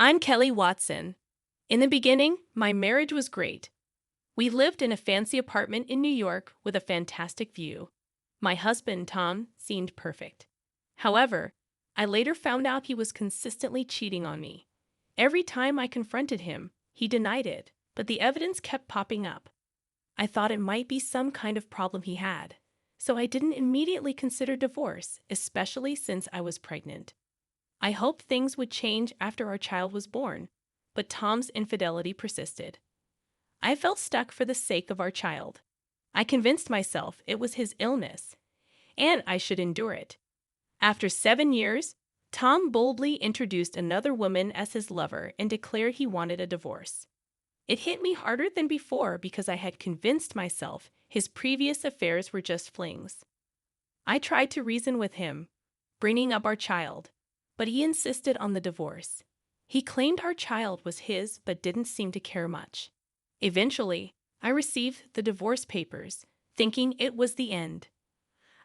I'm Kelly Watson. In the beginning, my marriage was great. We lived in a fancy apartment in New York with a fantastic view. My husband, Tom, seemed perfect. However, I later found out he was consistently cheating on me. Every time I confronted him, he denied it, but the evidence kept popping up. I thought it might be some kind of problem he had, so I didn't immediately consider divorce, especially since I was pregnant. I hoped things would change after our child was born, but Tom's infidelity persisted. I felt stuck for the sake of our child. I convinced myself it was his illness, and I should endure it. After 7 years, Tom boldly introduced another woman as his lover and declared he wanted a divorce. It hit me harder than before because I had convinced myself his previous affairs were just flings. I tried to reason with him, bringing up our child, but he insisted on the divorce. He claimed our child was his but didn't seem to care much. Eventually, I received the divorce papers, thinking it was the end.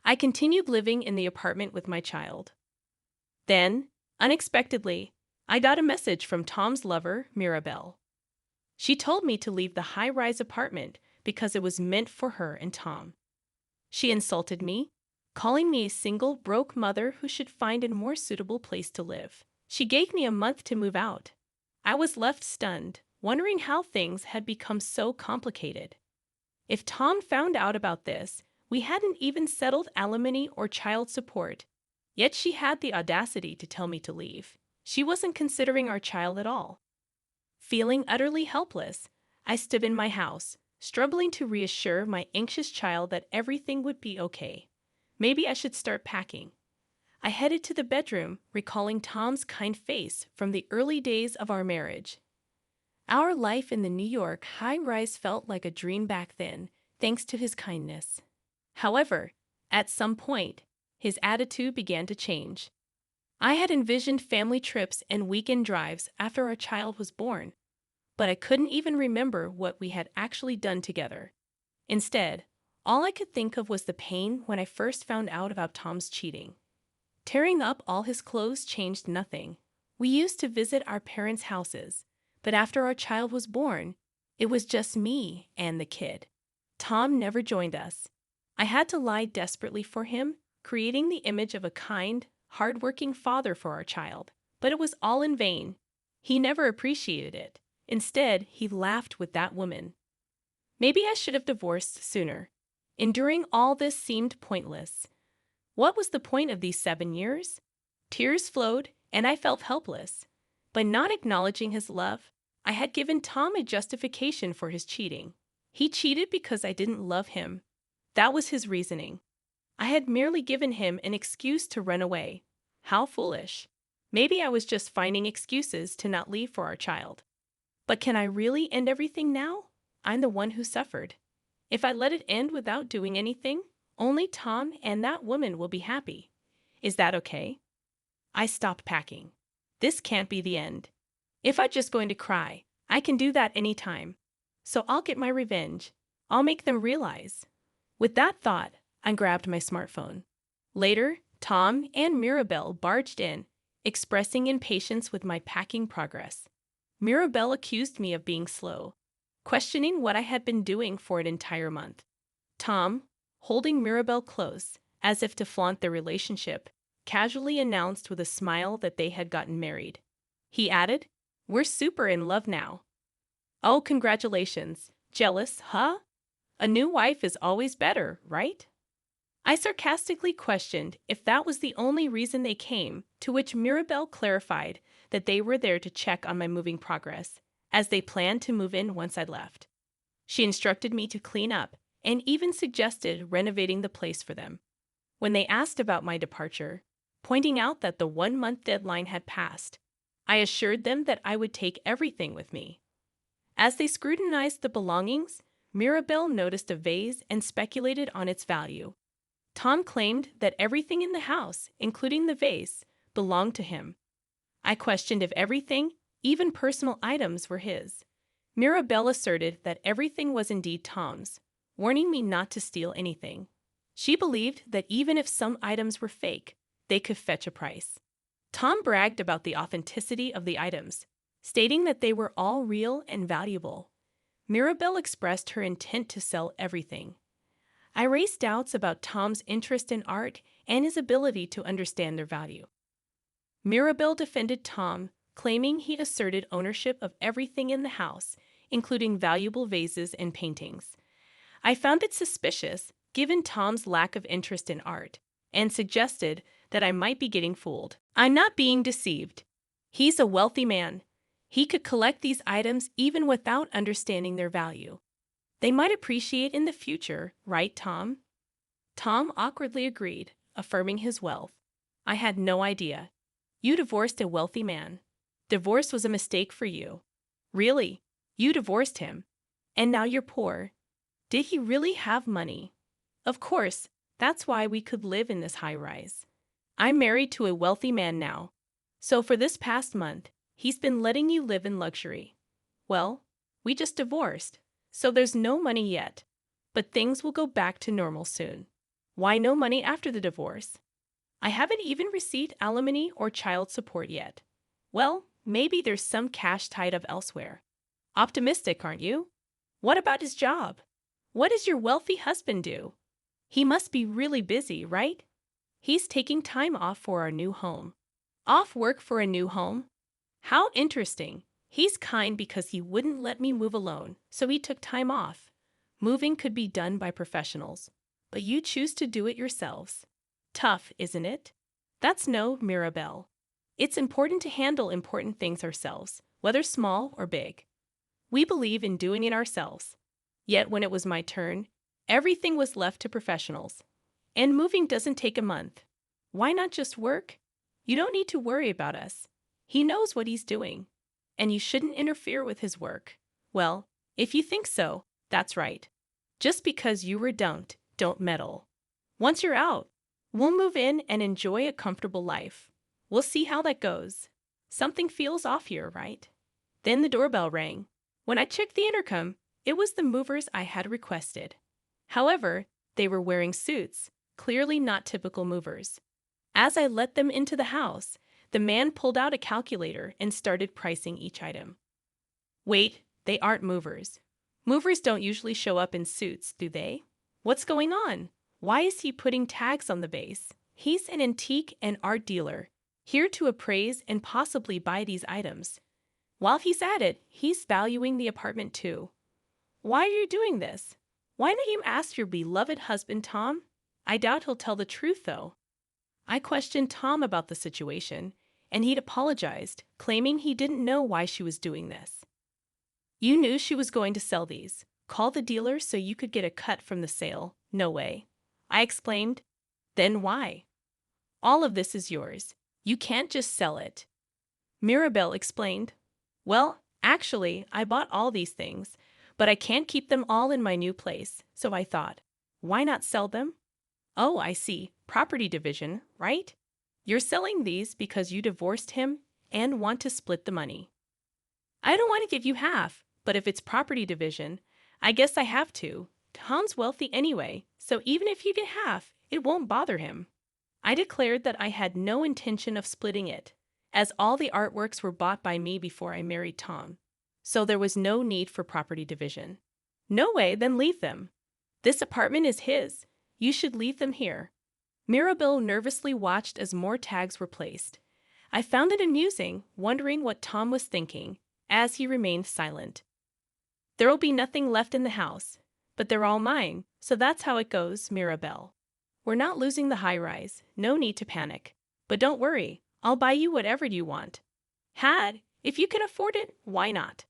I continued living in the apartment with my child. Then, unexpectedly, I got a message from Tom's lover, Mirabelle. She told me to leave the high-rise apartment because it was meant for her and Tom. She insulted me, calling me a single, broke mother who should find a more suitable place to live. She gave me a month to move out. I was left stunned, wondering how things had become so complicated. If Tom found out about this, we hadn't even settled alimony or child support, yet she had the audacity to tell me to leave. She wasn't considering our child at all. Feeling utterly helpless, I stood in my house, struggling to reassure my anxious child that everything would be okay. Maybe I should start packing. I headed to the bedroom, recalling Tom's kind face from the early days of our marriage. Our life in the New York high-rise felt like a dream back then, thanks to his kindness. However, at some point, his attitude began to change. I had envisioned family trips and weekend drives after our child was born, but I couldn't even remember what we had actually done together. Instead, all I could think of was the pain when I first found out about Tom's cheating. Tearing up all his clothes changed nothing. We used to visit our parents' houses, but after our child was born, it was just me and the kid. Tom never joined us. I had to lie desperately for him, creating the image of a kind, hard-working father for our child. But it was all in vain. He never appreciated it. Instead, he laughed with that woman. Maybe I should have divorced sooner. Enduring all this seemed pointless. What was the point of these 7 years? Tears flowed, and I felt helpless. By not acknowledging his love, I had given Tom a justification for his cheating. He cheated because I didn't love him. That was his reasoning. I had merely given him an excuse to run away. How foolish. Maybe I was just finding excuses to not leave for our child. But can I really end everything now? I'm the one who suffered. If I let it end without doing anything, only Tom and that woman will be happy. Is that okay? I stopped packing. This can't be the end. If I'm just going to cry, I can do that anytime. So I'll get my revenge. I'll make them realize. With that thought, I grabbed my smartphone. Later, Tom and Mirabelle barged in, expressing impatience with my packing progress. Mirabelle accused me of being slow, questioning what I had been doing for an entire month. Tom, holding Mirabelle close, as if to flaunt their relationship, casually announced with a smile that they had gotten married. He added, "We're super in love now." Oh, congratulations. Jealous, huh? A new wife is always better, right? I sarcastically questioned if that was the only reason they came, to which Mirabelle clarified that they were there to check on my moving progress, as they planned to move in once I'd left. She instructed me to clean up and even suggested renovating the place for them. When they asked about my departure, pointing out that the 1-month deadline had passed, I assured them that I would take everything with me. As they scrutinized the belongings, Mirabelle noticed a vase and speculated on its value. Tom claimed that everything in the house, including the vase, belonged to him. I questioned if everything, even personal items, were his. Mirabelle asserted that everything was indeed Tom's, warning me not to steal anything. She believed that even if some items were fake, they could fetch a price. Tom bragged about the authenticity of the items, stating that they were all real and valuable. Mirabelle expressed her intent to sell everything. I raised doubts about Tom's interest in art and his ability to understand their value. Mirabelle defended Tom, claiming he asserted ownership of everything in the house, including valuable vases and paintings. I found it suspicious, given Tom's lack of interest in art, and suggested that I might be getting fooled. I'm not being deceived. He's a wealthy man. He could collect these items even without understanding their value. They might appreciate in the future, right, Tom? Tom awkwardly agreed, affirming his wealth. I had no idea. You divorced a wealthy man. Divorce was a mistake for you. Really? You divorced him. And now you're poor. Did he really have money? Of course, that's why we could live in this high-rise. I'm married to a wealthy man now. So for this past month, he's been letting you live in luxury. Well, we just divorced, so there's no money yet. But things will go back to normal soon. Why no money after the divorce? I haven't even received alimony or child support yet. Well, maybe there's some cash tied up elsewhere. Optimistic, aren't you? What about his job? What does your wealthy husband do? He must be really busy, right? He's taking time off for our new home. Off work for a new home? How interesting. He's kind because he wouldn't let me move alone, so he took time off. Moving could be done by professionals, but you choose to do it yourselves. Tough, isn't it? That's no Mirabelle. It's important to handle important things ourselves, whether small or big. We believe in doing it ourselves. Yet when it was my turn, everything was left to professionals. And moving doesn't take a month. Why not just work? You don't need to worry about us. He knows what he's doing. And you shouldn't interfere with his work. Well, if you think so, that's right. Just because you were dumped, don't meddle. Once you're out, we'll move in and enjoy a comfortable life. We'll see how that goes. Something feels off here, right? Then the doorbell rang. When I checked the intercom, it was the movers I had requested. However, they were wearing suits, clearly not typical movers. As I let them into the house, the man pulled out a calculator and started pricing each item. Wait, they aren't movers. Movers don't usually show up in suits, do they? What's going on? Why is he putting tags on the base? He's an antique and art dealer, here to appraise and possibly buy these items. While he's at it, he's valuing the apartment too. Why are you doing this? Why don't you ask your beloved husband, Tom? I doubt he'll tell the truth, though. I questioned Tom about the situation, and he'd apologized, claiming he didn't know why she was doing this. You knew she was going to sell these. Call the dealer so you could get a cut from the sale. No way. I exclaimed. Then why? All of this is yours. You can't just sell it. Mirabelle explained. Well, actually, I bought all these things, but I can't keep them all in my new place, so I thought, why not sell them? Oh, I see. Property division, right? You're selling these because you divorced him and want to split the money. I don't want to give you half, but if it's property division, I guess I have to. Tom's wealthy anyway, so even if you get half, it won't bother him. I declared that I had no intention of splitting it, as all the artworks were bought by me before I married Tom, so there was no need for property division. No way, then leave them. This apartment is his. You should leave them here. Mirabelle nervously watched as more tags were placed. I found it amusing, wondering what Tom was thinking, as he remained silent. There'll be nothing left in the house, but they're all mine, so that's how it goes, Mirabelle. We're not losing the high-rise, no need to panic. But don't worry, I'll buy you whatever you want. If you can afford it, why not?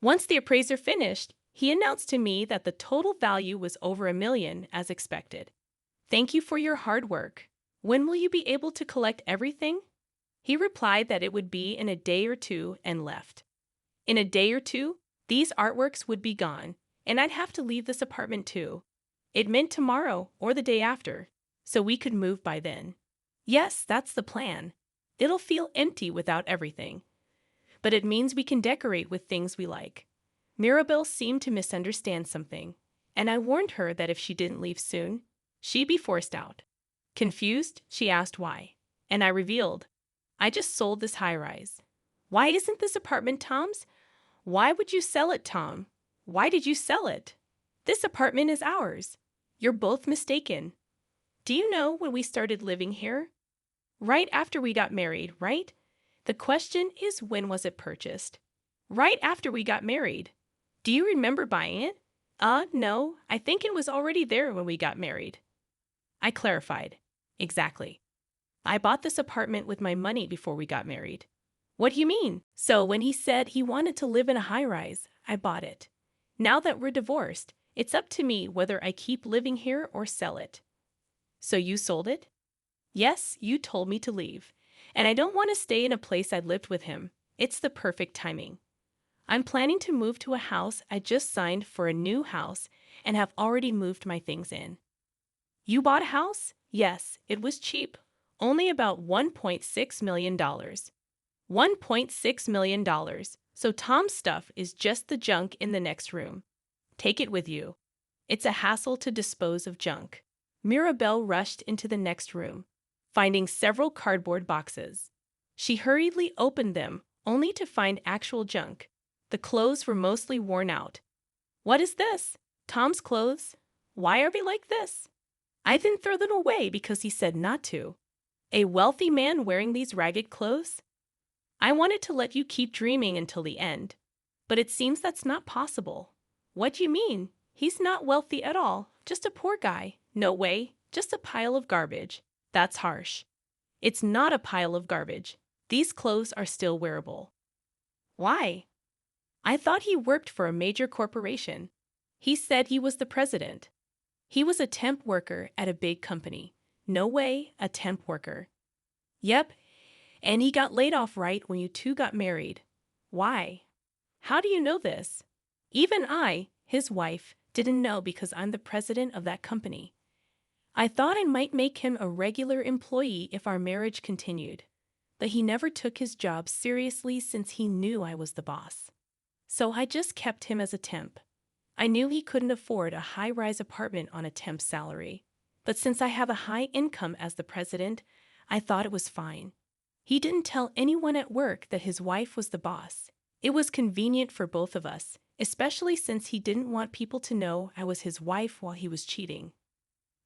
Once the appraiser finished, he announced to me that the total value was over $1 million, as expected. Thank you for your hard work. When will you be able to collect everything? He replied that it would be in a day or two and left. In a day or two, these artworks would be gone, and I'd have to leave this apartment too. It meant tomorrow or the day after, so we could move by then. Yes, that's the plan. It'll feel empty without everything. But it means we can decorate with things we like. Mirabelle seemed to misunderstand something, and I warned her that if she didn't leave soon, she'd be forced out. Confused, she asked why, and I revealed, I just sold this high-rise. Why isn't this apartment Tom's? Why would you sell it, Tom? Why did you sell it? This apartment is ours. You're both mistaken. Do you know when we started living here? Right after we got married, right? The question is, when was it purchased? Right after we got married. Do you remember buying it? No, I think it was already there when we got married. I clarified. Exactly. I bought this apartment with my money before we got married. What do you mean? So when he said he wanted to live in a high-rise, I bought it. Now that we're divorced, it's up to me whether I keep living here or sell it. So you sold it? Yes, you told me to leave. And I don't want to stay in a place I lived with him. It's the perfect timing. I'm planning to move to a house I just signed for a new house and have already moved my things in. You bought a house? Yes, it was cheap. Only about $1.6 million. $1.6 million. So Tom's stuff is just the junk in the next room. Take it with you. It's a hassle to dispose of junk. Mirabelle rushed into the next room, finding several cardboard boxes. She hurriedly opened them, only to find actual junk. The clothes were mostly worn out. What is this? Tom's clothes? Why are they like this? I didn't throw them away because he said not to. A wealthy man wearing these ragged clothes? I wanted to let you keep dreaming until the end, but it seems that's not possible. What do you mean? He's not wealthy at all, just a poor guy. No way, just a pile of garbage. That's harsh. It's not a pile of garbage. These clothes are still wearable. Why? I thought he worked for a major corporation. He said he was the president. He was a temp worker at a big company. No way, a temp worker. Yep, and he got laid off right when you two got married. Why? How do you know this? Even I, his wife, didn't know because I'm the president of that company. I thought I might make him a regular employee if our marriage continued, but he never took his job seriously since he knew I was the boss. So I just kept him as a temp. I knew he couldn't afford a high-rise apartment on a temp salary, but since I have a high income as the president, I thought it was fine. He didn't tell anyone at work that his wife was the boss. It was convenient for both of us, especially since he didn't want people to know I was his wife while he was cheating.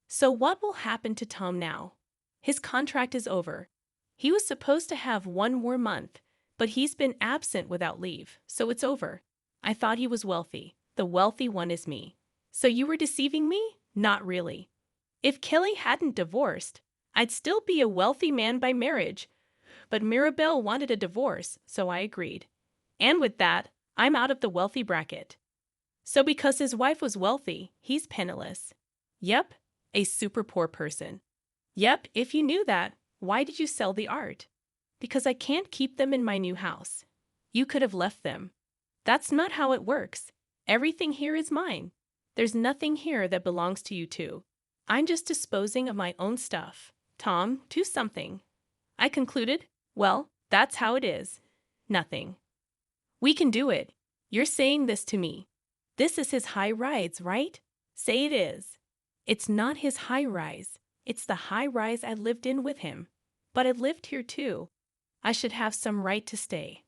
So what will happen to Tom now? His contract is over. He was supposed to have one more month, but he's been absent without leave, so it's over. I thought he was wealthy. The wealthy one is me. So you were deceiving me? Not really. If Kelly hadn't divorced, I'd still be a wealthy man by marriage. But Mirabelle wanted a divorce, so I agreed. And with that, I'm out of the wealthy bracket. So because his wife was wealthy, he's penniless. Yep, a super poor person. Yep, if you knew that, why did you sell the art? Because I can't keep them in my new house. You could have left them. That's not how it works. Everything here is mine. There's nothing here that belongs to you two. I'm just disposing of my own stuff. Tom, do something. I concluded, well, that's how it is. Nothing. We can do it. You're saying this to me. This is his high-rise, right? Say it is. It's not his high-rise. It's the high-rise I lived in with him. But I lived here too. I should have some right to stay.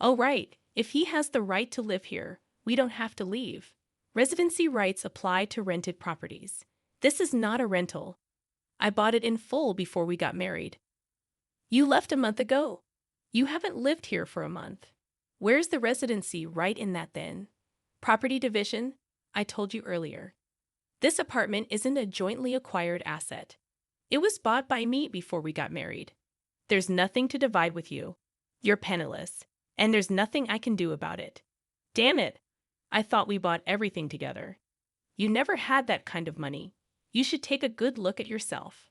Oh, right. If he has the right to live here, we don't have to leave. Residency rights apply to rented properties. This is not a rental. I bought it in full before we got married. You left a month ago. You haven't lived here for a month. Where's the residency right in that then? Property division, I told you earlier. This apartment isn't a jointly acquired asset. It was bought by me before we got married. There's nothing to divide with you. You're penniless, and there's nothing I can do about it. Damn it! I thought we bought everything together. You never had that kind of money. You should take a good look at yourself.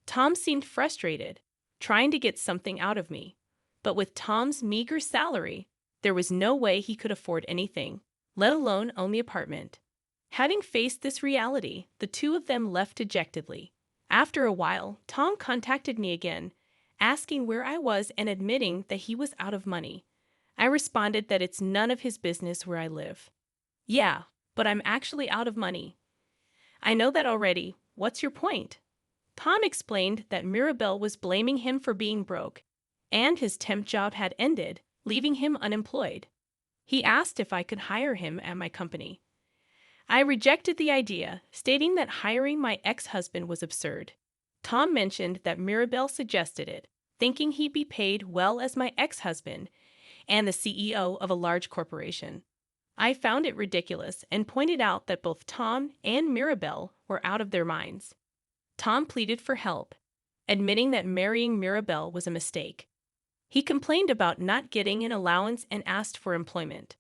Tom seemed frustrated, trying to get something out of me. But with Tom's meager salary, there was no way he could afford anything, let alone own the apartment. Having faced this reality, the two of them left dejectedly. After a while, Tom contacted me again, asking where I was and admitting that he was out of money. I responded that it's none of his business where I live. Yeah, but I'm actually out of money. I know that already. What's your point? Tom explained that Mirabelle was blaming him for being broke, and his temp job had ended, leaving him unemployed. He asked if I could hire him at my company. I rejected the idea, stating that hiring my ex-husband was absurd. Tom mentioned that Mirabelle suggested it, thinking he'd be paid well as my ex-husband and the CEO of a large corporation. I found it ridiculous and pointed out that both Tom and Mirabelle were out of their minds. Tom pleaded for help, admitting that marrying Mirabelle was a mistake. He complained about not getting an allowance and asked for employment.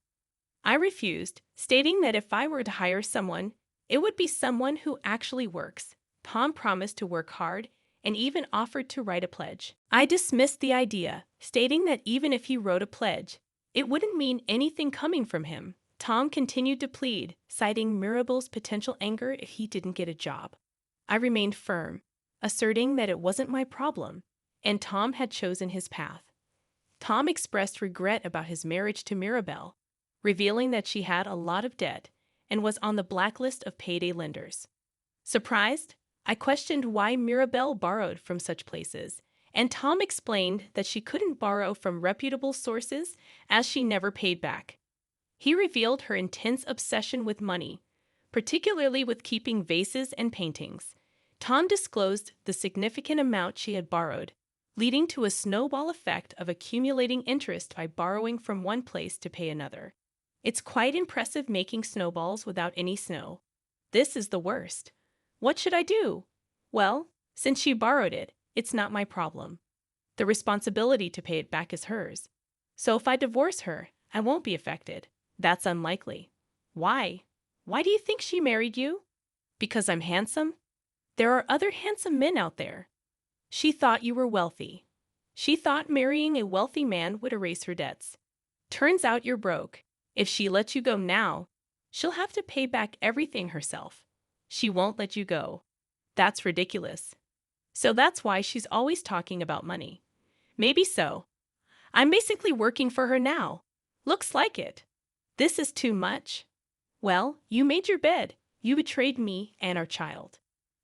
I refused, stating that if I were to hire someone, it would be someone who actually works. Tom promised to work hard and even offered to write a pledge. I dismissed the idea, stating that even if he wrote a pledge, it wouldn't mean anything coming from him. Tom continued to plead, citing Mirabelle's potential anger if he didn't get a job. I remained firm, asserting that it wasn't my problem, and Tom had chosen his path. Tom expressed regret about his marriage to Mirabelle, revealing that she had a lot of debt and was on the blacklist of payday lenders. Surprised, I questioned why Mirabelle borrowed from such places, and Tom explained that she couldn't borrow from reputable sources as she never paid back. He revealed her intense obsession with money, particularly with keeping vases and paintings. Tom disclosed the significant amount she had borrowed, leading to a snowball effect of accumulating interest by borrowing from one place to pay another. It's quite impressive making snowballs without any snow. This is the worst. What should I do? Well, since she borrowed it, it's not my problem. The responsibility to pay it back is hers. So if I divorce her, I won't be affected. That's unlikely. Why? Why do you think she married you? Because I'm handsome? There are other handsome men out there. She thought you were wealthy. She thought marrying a wealthy man would erase her debts. Turns out you're broke. If she lets you go now, she'll have to pay back everything herself. She won't let you go. That's ridiculous. So that's why she's always talking about money. Maybe so. I'm basically working for her now. Looks like it. This is too much. Well, you made your bed. You betrayed me and our child.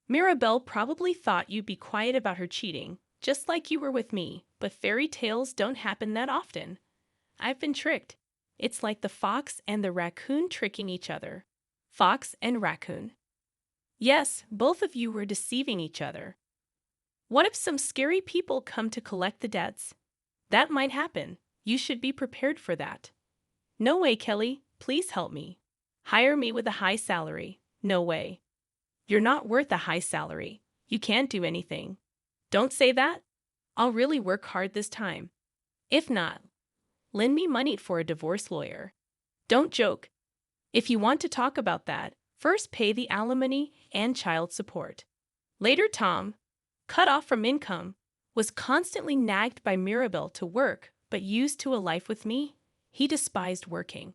Mirabelle probably thought you'd be quiet about her cheating, just like you were with me, but fairy tales don't happen that often. I've been tricked. It's like the fox and the raccoon tricking each other. Fox and raccoon. Yes, both of you were deceiving each other. What if some scary people come to collect the debts? That might happen. You should be prepared for that. No way, Kelly. Please help me. Hire me with a high salary. No way. You're not worth a high salary. You can't do anything. Don't say that. I'll really work hard this time. If not, lend me money for a divorce lawyer. Don't joke. If you want to talk about that, first pay the alimony and child support. Later, Tom, cut off from income, was constantly nagged by Mirabelle to work, but used to a life with me. He despised working.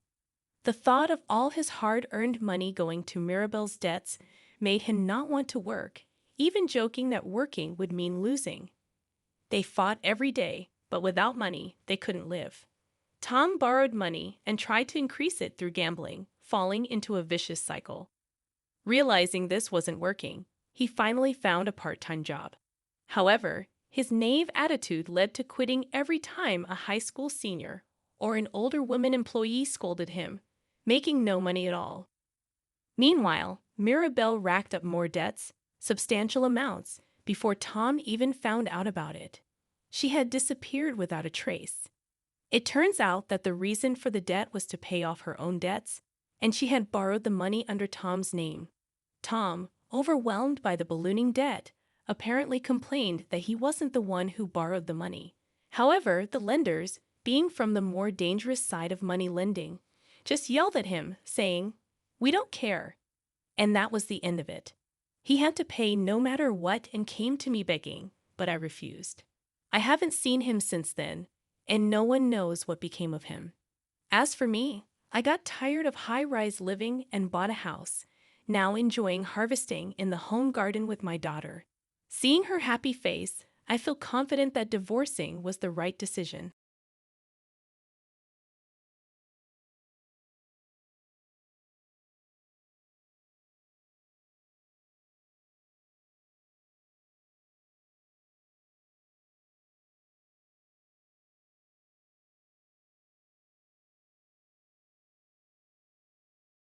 The thought of all his hard-earned money going to Mirabelle's debts made him not want to work, even joking that working would mean losing. They fought every day, but without money, they couldn't live. Tom borrowed money and tried to increase it through gambling, falling into a vicious cycle. Realizing this wasn't working, he finally found a part-time job. However, his naive attitude led to quitting every time a high school senior or an older woman employee scolded him, making no money at all. Meanwhile, Mirabelle racked up more debts, substantial amounts, before Tom even found out about it. She had disappeared without a trace. It turns out that the reason for the debt was to pay off her own debts, and she had borrowed the money under Tom's name. Tom, overwhelmed by the ballooning debt, apparently complained that he wasn't the one who borrowed the money. However, the lenders, being from the more dangerous side of money lending, just yelled at him, saying, "We don't care." And that was the end of it. He had to pay no matter what and came to me begging, but I refused. I haven't seen him since then, and no one knows what became of him. As for me, I got tired of high-rise living and bought a house, now enjoying harvesting in the home garden with my daughter. Seeing her happy face, I feel confident that divorcing was the right decision.